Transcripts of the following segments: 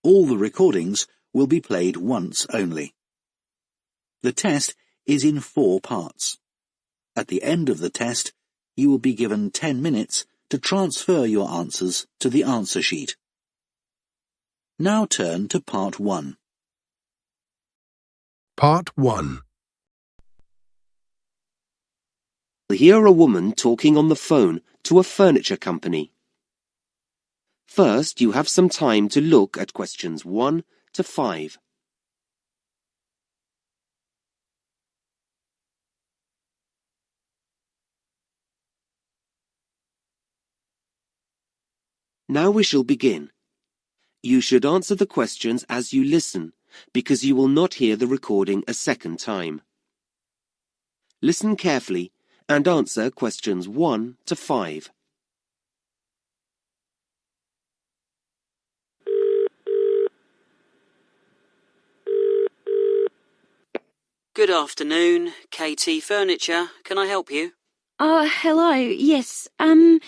All the recordings will be played once only. The test is in 4 parts. At the end of the test, you will be given 10 minutes to transfer your answers to the answer sheet. Now turn to Part 1. Part 1. Hear a woman talking on the phone to a furniture company. First, you have some time to look at questions 1 to 5. Now we shall begin. You should answer the questions as you listen, because you will not hear the recording a second time. Listen carefully and answer questions 1 to 5. Good afternoon, KT Furniture. Can I help you? Hello. Yes, I'm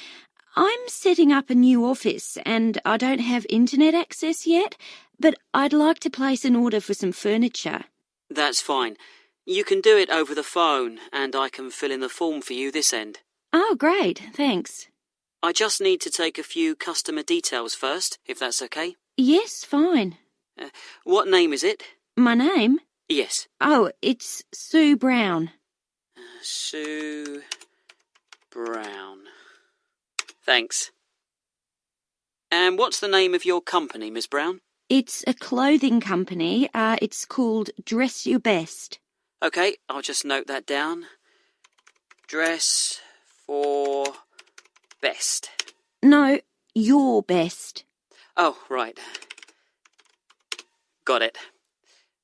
setting up a new office and I don't have internet access yet, but I'd like to place an order for some furniture. That's fine. You can do it over the phone and I can fill in the form for you this end. Oh, great. Thanks. I just need to take a few customer details first, if that's okay. Yes, fine. What name is it? My name? Yes. Oh, it's Sue Brown. Sue Brown. Thanks. And what's the name of your company, Miss Brown? It's a clothing company. It's called Dress Your Best. Okay, I'll just note that down. Dress for best. No, Your Best. Oh, right. Got it.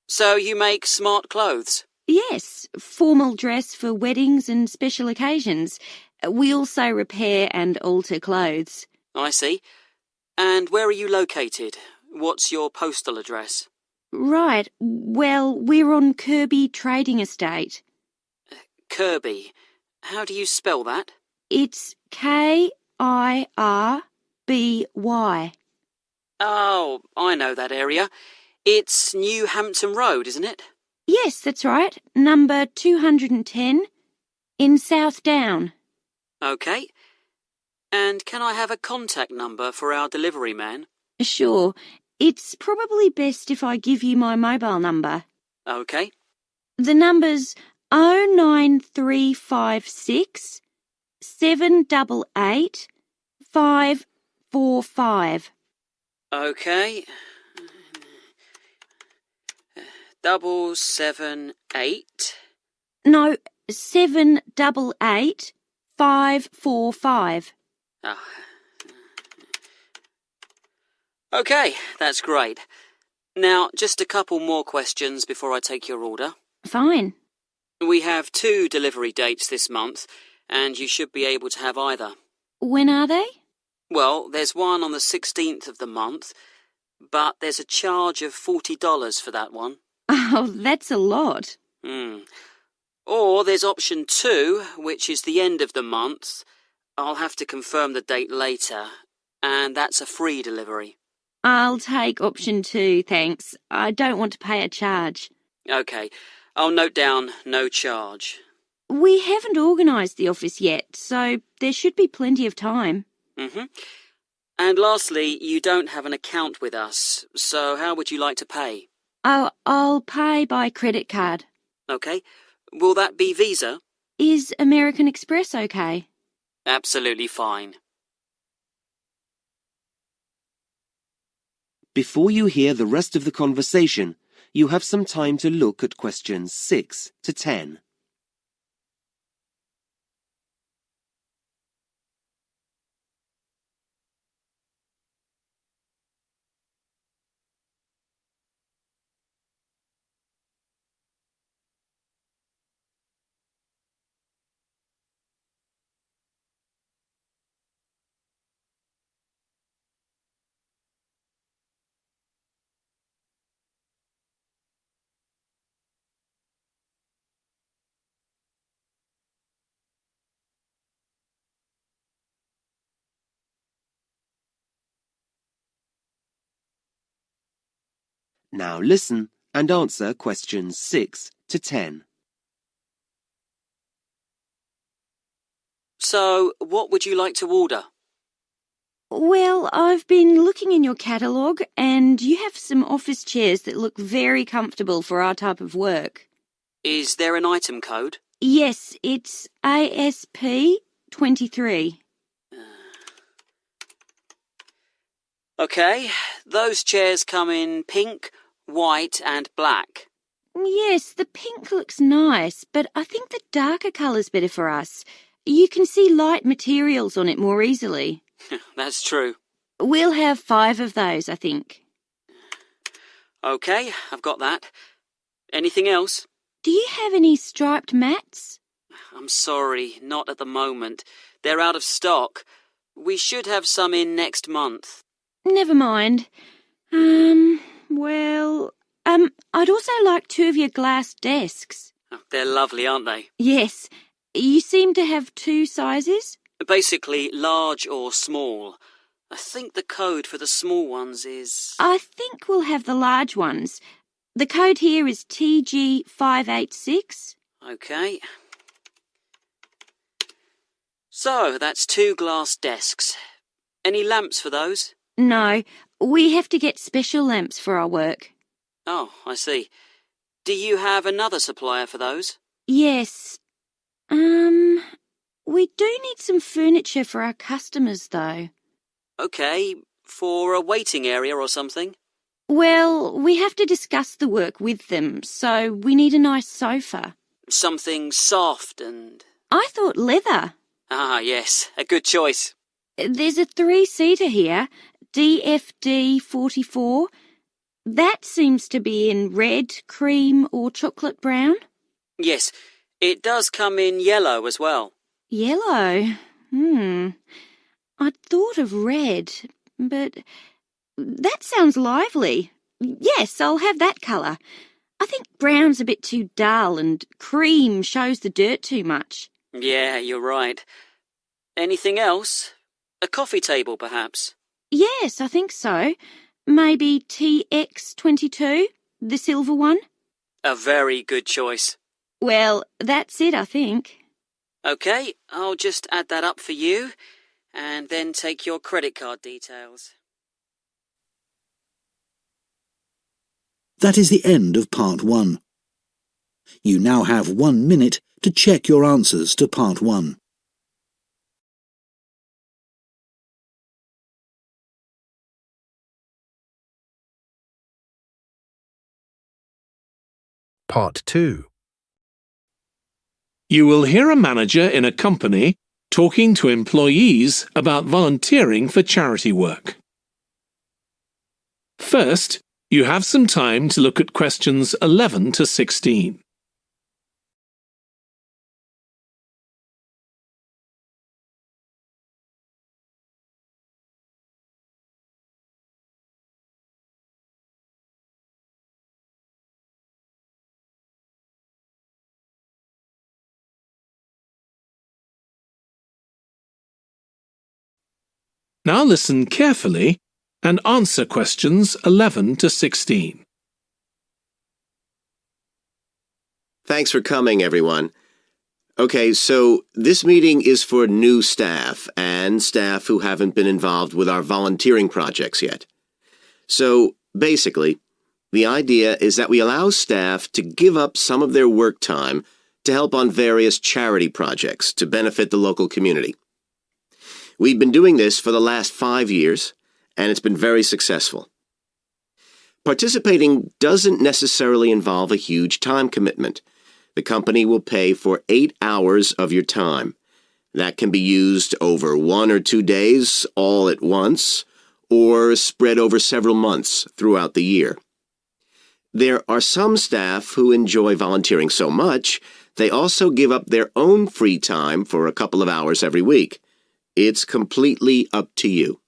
So you make smart clothes? Yes, formal dress for weddings and special occasions. We also repair and alter clothes. I see. And where are you located? What's your postal address? Right. Well, we're on Kirby Trading Estate. Kirby. How do you spell that? It's Kirby. Oh, I know that area. It's New Hampton Road, isn't it? Yes, that's right. Number 210 in South Down. Okay. And can I have a contact number for our delivery man? Sure. It's probably best if I give you my mobile number. Okay. The number's 09356 788 545. Okay. 778. No, 788 545. Oh. Okay, that's great. Now, just a couple more questions before I take your order. Fine. We have 2 delivery dates this month, and you should be able to have either. When are they? Well, there's one on the 16th of the month, but there's a charge of $40 for that one. Oh, that's a lot. Or there's option 2, which is the end of the month. I'll have to confirm the date later, and that's a free delivery. I'll take option 2, thanks. I don't want to pay a charge. Okay, I'll note down no charge. We haven't organised the office yet, so there should be plenty of time. And lastly, you don't have an account with us, so how would you like to pay? Oh, I'll pay by credit card. Okay, will that be Visa? Is American Express okay? Absolutely fine. Before you hear the rest of the conversation, you have some time to look at questions 6 to 10. Now listen and answer questions 6 to 10. So, what would you like to order? Well, I've been looking in your catalogue and you have some office chairs that look very comfortable for our type of work. Is there an item code? Yes, it's ASP 23. Okay, those chairs come in pink, white and black. Yes, the pink looks nice, but I think the darker colour's better for us. You can see light materials on it more easily. That's true. We'll have 5 of those, I think. Okay, I've got that. Anything else? Do you have any striped mats? I'm sorry, not at the moment. They're out of stock. We should have some in next month. Never mind. I'd also like 2 of your glass desks. They're lovely, aren't they? Yes. You seem to have 2 sizes? Basically, large or small. I think the code for the small ones is... I think we'll have the large ones. The code here is TG586. Okay. So, that's 2 glass desks. Any lamps for those? No, we have to get special lamps for our work. Oh, I see. Do you have another supplier for those? Yes. We do need some furniture for our customers, though. Okay, for a waiting area or something? Well, we have to discuss the work with them, so we need a nice sofa. Something soft and... I thought leather. Ah, yes, a good choice. There's a 3-seater here, DFD 44. That seems to be in red, cream or chocolate brown. Yes, it does come in yellow as well. Yellow? I'd thought of red, but that sounds lively. Yes, I'll have that colour. I think brown's a bit too dull and cream shows the dirt too much. Yeah, you're right. Anything else? A coffee table, perhaps? Yes, I think so. Maybe TX22, the silver one? A very good choice. Well, that's it, I think. Okay, I'll just add that up for you, and then take your credit card details. That is the end of Part 1. You now have 1 minute to check your answers to Part 1. Part 2. You will hear a manager in a company talking to employees about volunteering for charity work. First, you have some time to look at questions 11 to 16. Now listen carefully and answer questions 11 to 16. Thanks for coming, everyone. Okay, so this meeting is for new staff and staff who haven't been involved with our volunteering projects yet. So, basically, the idea is that we allow staff to give up some of their work time to help on various charity projects to benefit the local community. We've been doing this for the last 5 years, and it's been very successful. Participating doesn't necessarily involve a huge time commitment. The company will pay for 8 hours of your time. That can be used over 1 or 2 days all at once, or spread over several months throughout the year. There are some staff who enjoy volunteering so much, they also give up their own free time for a couple of hours every week. It's completely up to you.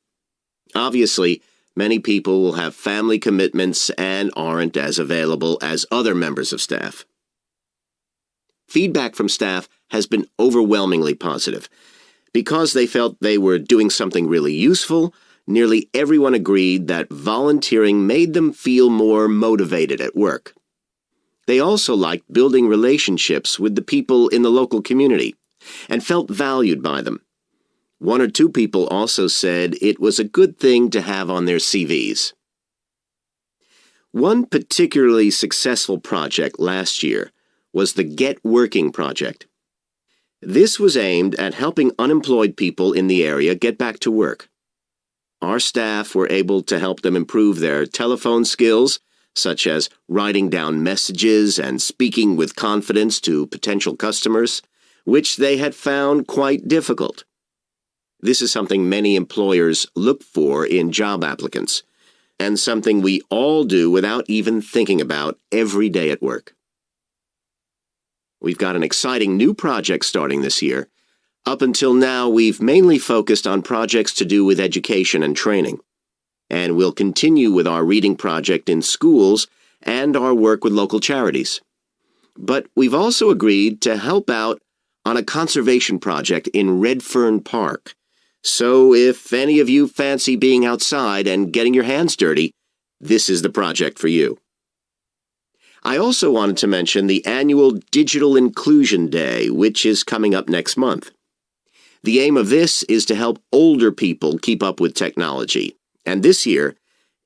Obviously, many people will have family commitments and aren't as available as other members of staff. Feedback from staff has been overwhelmingly positive. Because they felt they were doing something really useful, nearly everyone agreed that volunteering made them feel more motivated at work. They also liked building relationships with the people in the local community and felt valued by them. 1 or 2 people also said it was a good thing to have on their CVs. One particularly successful project last year was the Get Working project. This was aimed at helping unemployed people in the area get back to work. Our staff were able to help them improve their telephone skills, such as writing down messages and speaking with confidence to potential customers, which they had found quite difficult. This is something many employers look for in job applicants, and something we all do without even thinking about every day at work. We've got an exciting new project starting this year. Up until now, we've mainly focused on projects to do with education and training, and we'll continue with our reading project in schools and our work with local charities. But we've also agreed to help out on a conservation project in Redfern Park. So if any of you fancy being outside and getting your hands dirty, this is the project for you. I also wanted to mention the annual Digital Inclusion Day, which is coming up next month. The aim of this is to help older people keep up with technology. And this year,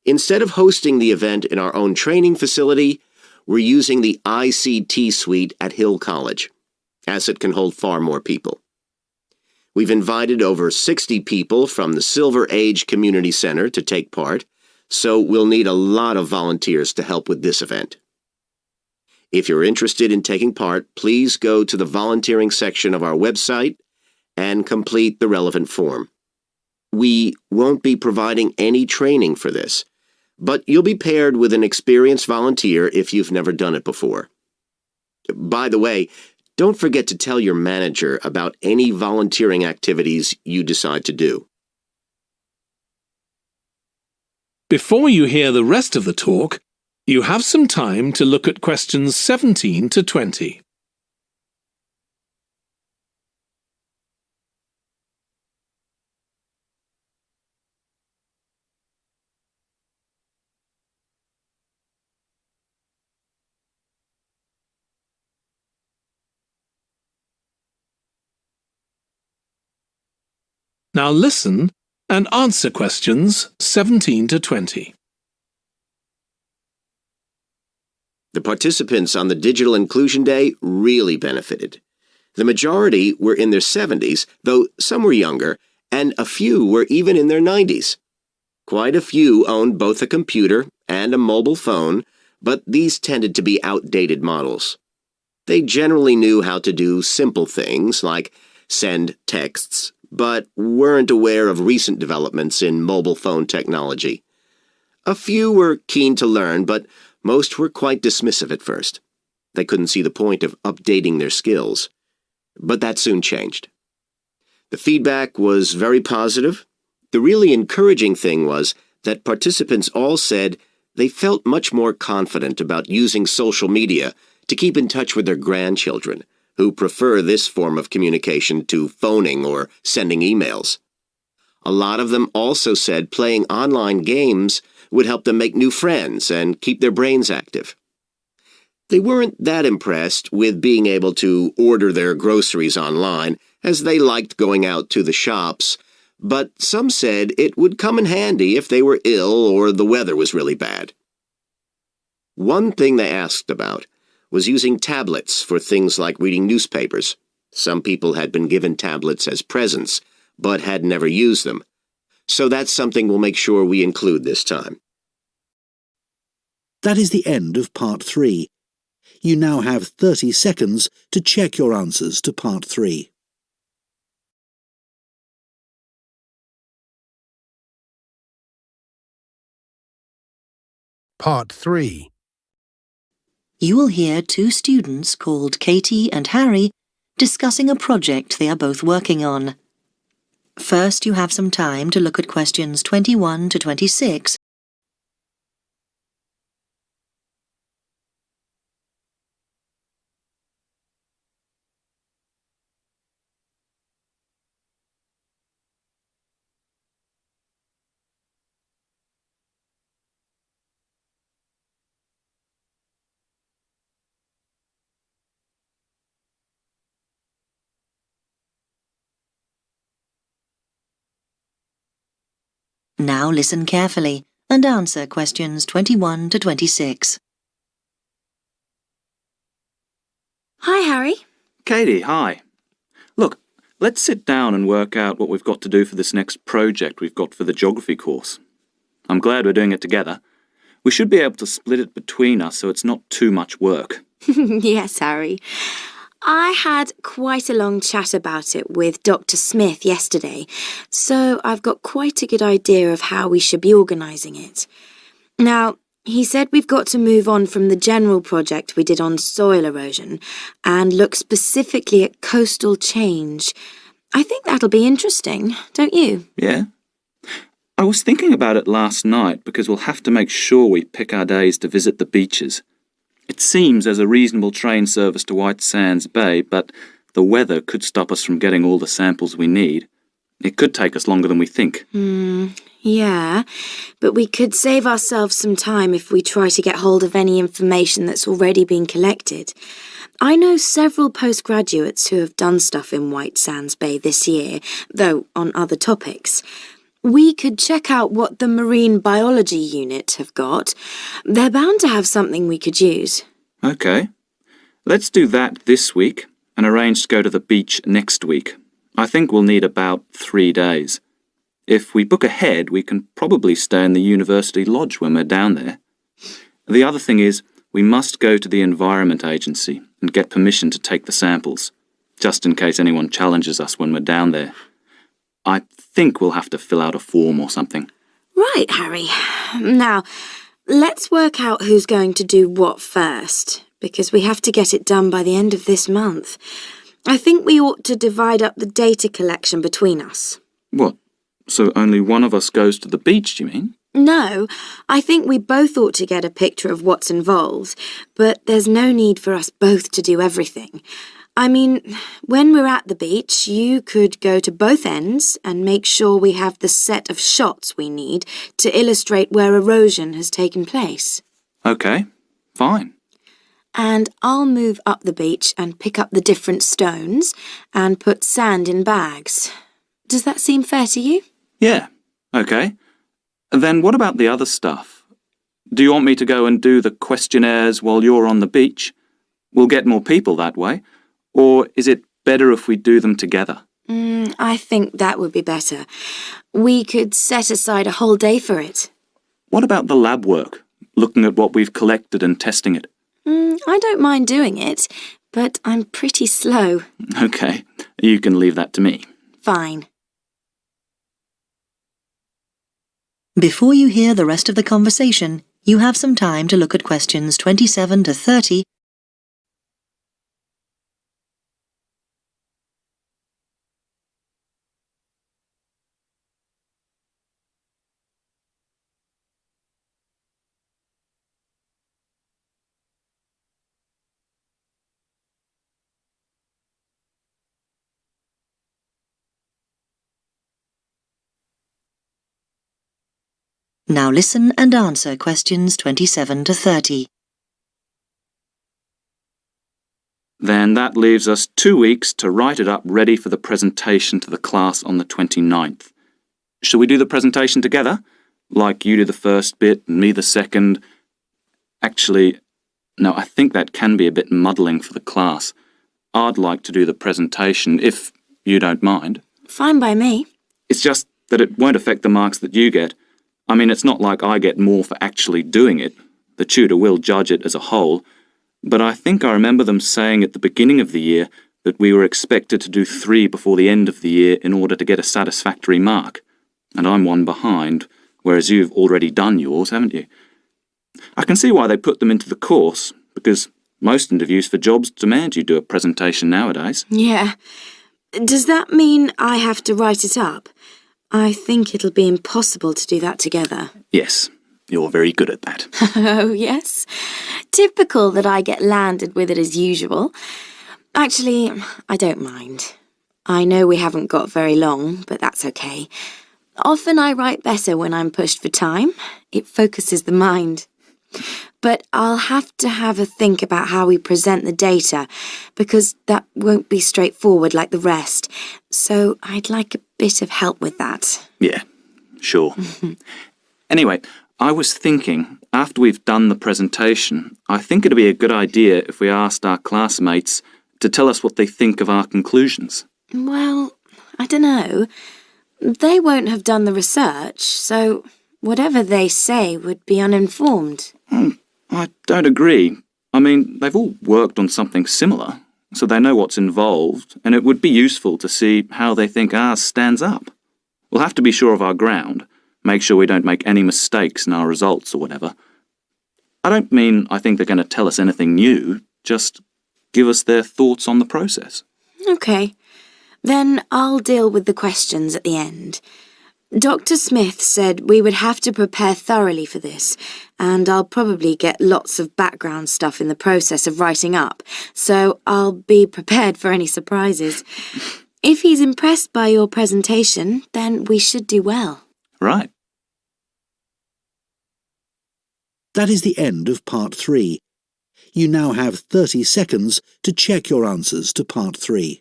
instead of hosting the event in our own training facility, we're using the ICT suite at Hill College, as it can hold far more people. We've invited over 60 people from the Silver Age Community Center to take part, so we'll need a lot of volunteers to help with this event. If you're interested in taking part, please go to the volunteering section of our website and complete the relevant form. We won't be providing any training for this, but you'll be paired with an experienced volunteer if you've never done it before. By the way, don't forget to tell your manager about any volunteering activities you decide to do. Before you hear the rest of the talk, you have some time to look at questions 17 to 20. Now listen and answer questions 17 to 20. The participants on the Digital Inclusion Day really benefited. The majority were in their 70s, though some were younger, and a few were even in their 90s. Quite a few owned both a computer and a mobile phone, but these tended to be outdated models. They generally knew how to do simple things like send texts, but weren't aware of recent developments in mobile phone technology. A few were keen to learn, but most were quite dismissive at first. They couldn't see the point of updating their skills. But that soon changed. The feedback was very positive. The really encouraging thing was that participants all said they felt much more confident about using social media to keep in touch with their grandchildren, who prefer this form of communication to phoning or sending emails. A lot of them also said playing online games would help them make new friends and keep their brains active. They weren't that impressed with being able to order their groceries online, as they liked going out to the shops, but some said it would come in handy if they were ill or the weather was really bad. One thing they asked about was using tablets for things like reading newspapers. Some people had been given tablets as presents, but had never used them. So that's something we'll make sure we include this time. That is the end of Part 3. You now have 30 seconds to check your answers to Part 3. Part 3. You will hear 2 students called Katie and Harry discussing a project they are both working on. First, you have some time to look at questions 21 to 26. Now listen carefully and answer questions 21 to 26. Hi, Harry. Katie, hi. Look, let's sit down and work out what we've got to do for this next project we've got for the geography course. I'm glad we're doing it together. We should be able to split it between us so it's not too much work. Yes, Harry. I had quite a long chat about it with Dr. Smith yesterday, so I've got quite a good idea of how we should be organising it. Now, he said we've got to move on from the general project we did on soil erosion and look specifically at coastal change. I think that'll be interesting, don't you? Yeah. I was thinking about it last night because we'll have to make sure we pick our days to visit the beaches. It seems there's a reasonable train service to White Sands Bay, but the weather could stop us from getting all the samples we need. It could take us longer than we think. Yeah, but we could save ourselves some time if we try to get hold of any information that's already been collected. I know several postgraduates who have done stuff in White Sands Bay this year, though on other topics. We could check out what the marine biology unit have got. They're bound to have something we could use. OK. Let's do that this week and arrange to go to the beach next week. I think we'll need about 3 days. If we book ahead, we can probably stay in the university lodge when we're down there. The other thing is, we must go to the Environment Agency and get permission to take the samples, just in case anyone challenges us when we're down there. I think we'll have to fill out a form or something. Right, Harry. Now, let's work out who's going to do what first, because we have to get it done by the end of this month. I think we ought to divide up the data collection between us. What? So only one of us goes to the beach, do you mean? No, I think we both ought to get a picture of what's involved, but there's no need for us both to do everything. I mean, when we're at the beach, you could go to both ends and make sure we have the set of shots we need to illustrate where erosion has taken place. OK, fine. And I'll move up the beach and pick up the different stones and put sand in bags. Does that seem fair to you? Yeah, OK. Then what about the other stuff? Do you want me to go and do the questionnaires while you're on the beach? We'll get more people that way. Or is it better if we do them together? I think that would be better. We could set aside a whole day for it. What about the lab work? Looking at what we've collected and testing it? I don't mind doing it, but I'm pretty slow. OK, you can leave that to me. Fine. Before you hear the rest of the conversation, you have some time to look at questions 27 to 30. Now listen and answer questions 27 to 30. Then that leaves us 2 weeks to write it up ready for the presentation to the class on the 29th. Shall we do the presentation together? Like you do the first bit and me the second? Actually, no, I think that can be a bit muddling for the class. I'd like to do the presentation, if you don't mind. Fine by me. It's just that it won't affect the marks that you get. I mean, it's not like I get more for actually doing it. The tutor will judge it as a whole. But I think I remember them saying at the beginning of the year that we were expected to do 3 before the end of the year in order to get a satisfactory mark. And I'm 1 behind, whereas you've already done yours, haven't you? I can see why they put them into the course, because most interviews for jobs demand you do a presentation nowadays. Yeah. Does that mean I have to write it up? I think it'll be impossible to do that together. Yes, you're very good at that. Oh, yes. Typical that I get landed with it as usual. Actually, I don't mind. I know we haven't got very long, but that's okay. Often I write better when I'm pushed for time. It focuses the mind. But I'll have to have a think about how we present the data, because that won't be straightforward like the rest. So I'd like a bit of help with that. Yeah, Sure. Anyway, I was thinking, after we've done the presentation, I think it'd be a good idea if we asked our classmates to tell us what they think of our conclusions. Well, I don't know. They won't have done the research, so whatever they say would be uninformed. I don't agree. I mean, they've all worked on something similar, so they know what's involved, and it would be useful to see how they think ours stands up. We'll have to be sure of our ground, make sure we don't make any mistakes in our results or whatever. I don't mean I think they're going to tell us anything new, just give us their thoughts on the process. OK. Then I'll deal with the questions at the end. Dr. Smith said we would have to prepare thoroughly for this, and I'll probably get lots of background stuff in the process of writing up, so I'll be prepared for any surprises. If he's impressed by your presentation, then we should do well. Right. That is the end of Part 3. You now have 30 seconds to check your answers to Part 3.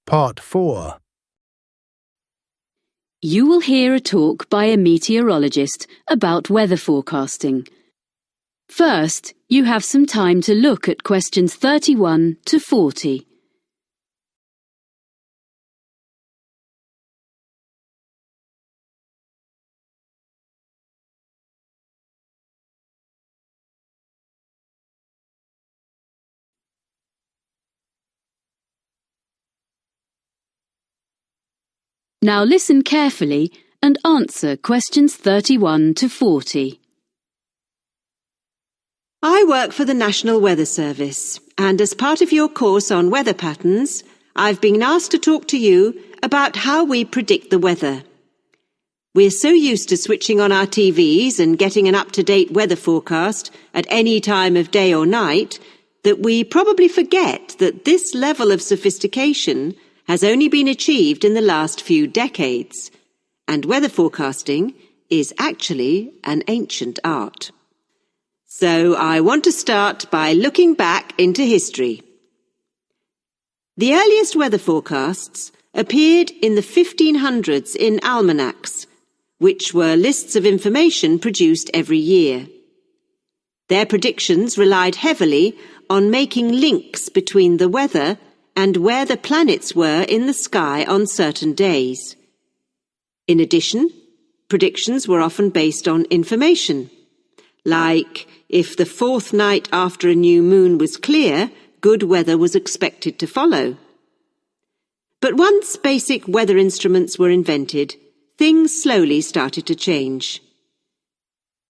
Part 4. You will hear a talk by a meteorologist about weather forecasting. First, you have some time to look at questions 31 to 40. Now listen carefully and answer questions 31 to 40. I work for the National Weather Service, and as part of your course on weather patterns, I've been asked to talk to you about how we predict the weather. We're so used to switching on our TVs and getting an up-to-date weather forecast at any time of day or night that we probably forget that this level of sophistication has only been achieved in the last few decades, and weather forecasting is actually an ancient art. So I want to start by looking back into history. The earliest weather forecasts appeared in the 1500s in almanacs, which were lists of information produced every year. Their predictions relied heavily on making links between the weather and where the planets were in the sky on certain days. In addition, predictions were often based on information, like if the fourth night after a new moon was clear, good weather was expected to follow. But once basic weather instruments were invented, things slowly started to change.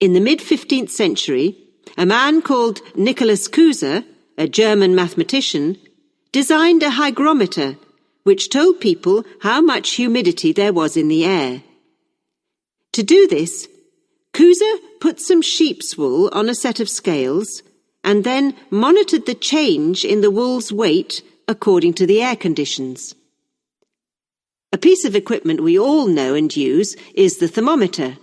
In the mid-15th century, a man called Nicholas Kuser, a German mathematician, designed a hygrometer which told people how much humidity there was in the air. To do this, Kuser put some sheep's wool on a set of scales and then monitored the change in the wool's weight according to the air conditions. A piece of equipment we all know and use is the thermometer.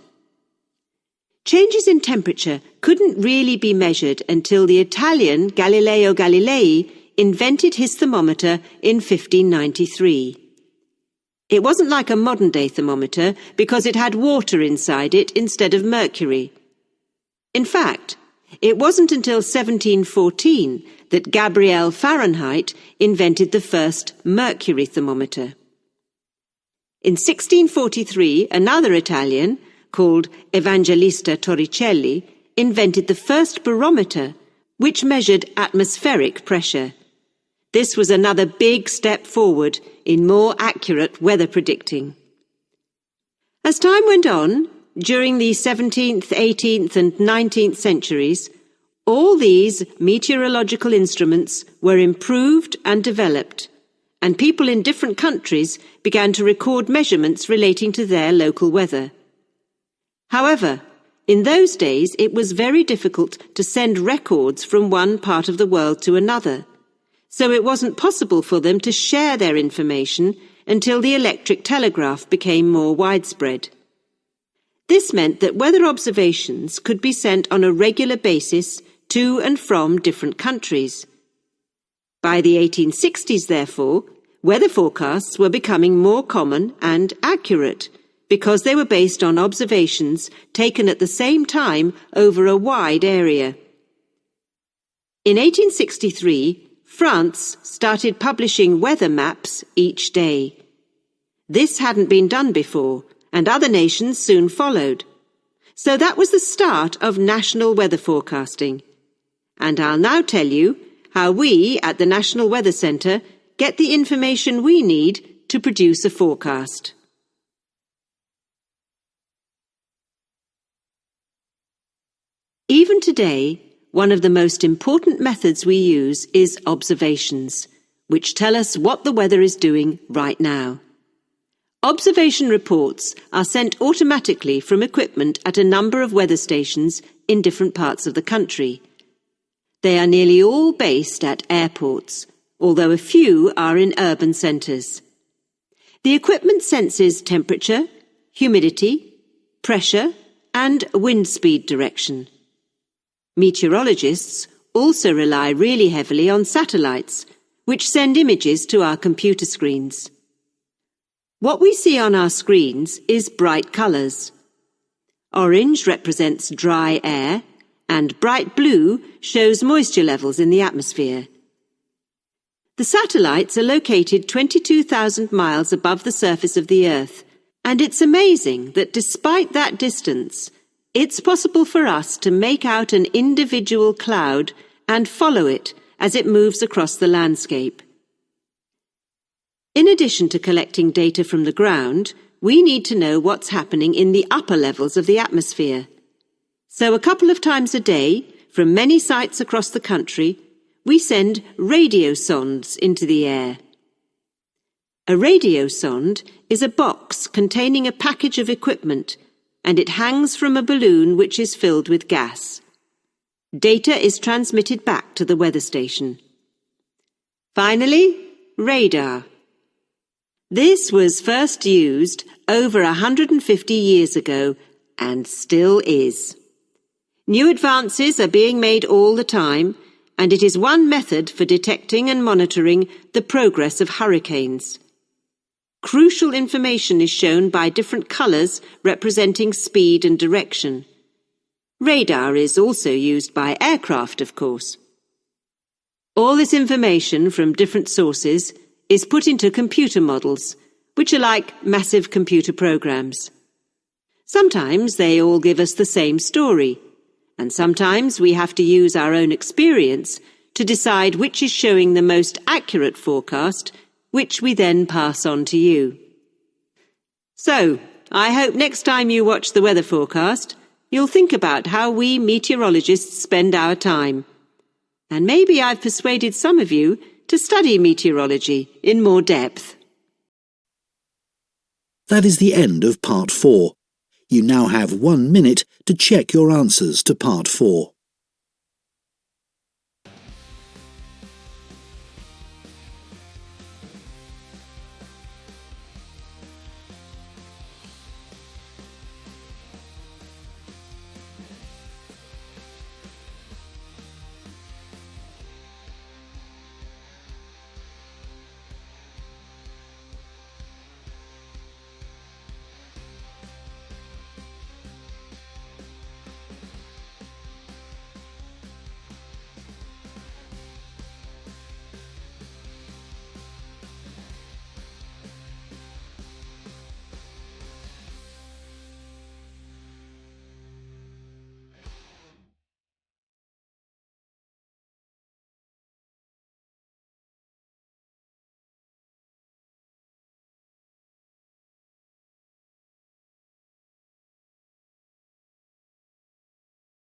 Changes in temperature couldn't really be measured until the Italian Galileo Galilei invented his thermometer in 1593. It wasn't like a modern-day thermometer because it had water inside it instead of mercury. In fact, it wasn't until 1714 that Gabriel Fahrenheit invented the first mercury thermometer. In 1643, another Italian, called Evangelista Torricelli, invented the first barometer, which measured atmospheric pressure. This was another big step forward in more accurate weather predicting. As time went on, during the 17th, 18th and 19th centuries, all these meteorological instruments were improved and developed, and people in different countries began to record measurements relating to their local weather. However, in those days it was very difficult to send records from one part of the world to another, so it wasn't possible for them to share their information until the electric telegraph became more widespread. This meant that weather observations could be sent on a regular basis to and from different countries, By the 1860s, therefore, weather forecasts were becoming more common and accurate because they were based on observations taken at the same time over a wide area. In 1863, France started publishing weather maps each day. This hadn't been done before, and other nations soon followed. So that was the start of national weather forecasting. And I'll now tell you how we at the National Weather Centre get the information we need to produce a forecast. Even today, one of the most important methods we use is observations, which tell us what the weather is doing right now. Observation reports are sent automatically from equipment at a number of weather stations in different parts of the country. They are nearly all based at airports, although a few are in urban centres. The equipment senses temperature, humidity, pressure, and wind speed direction. Meteorologists also rely really heavily on satellites, which send images to our computer screens. What we see on our screens is bright colours. Orange represents dry air, and bright blue shows moisture levels in the atmosphere. The satellites are located 22,000 miles above the surface of the Earth, and it's amazing that despite that distance, it's possible for us to make out an individual cloud and follow it as it moves across the landscape. In addition to collecting data from the ground, we need to know what's happening in the upper levels of the atmosphere. So a couple of times a day, from many sites across the country, we send radio sondes into the air. A radio sonde is a box containing a package of equipment, and it hangs from a balloon which is filled with gas. Data is transmitted back to the weather station. Finally, radar. This was first used over 150 years ago and still is. New advances are being made all the time, and it is one method for detecting and monitoring the progress of hurricanes. Crucial information is shown by different colours representing speed and direction. Radar is also used by aircraft, of course. All this information from different sources is put into computer models, which are like massive computer programs. Sometimes they all give us the same story, and sometimes we have to use our own experience to decide which is showing the most accurate forecast, which we then pass on to you. So, I hope next time you watch the weather forecast, you'll think about how we meteorologists spend our time. And maybe I've persuaded some of you to study meteorology in more depth. That is the end of Part 4. You now have 1 minute to check your answers to Part 4.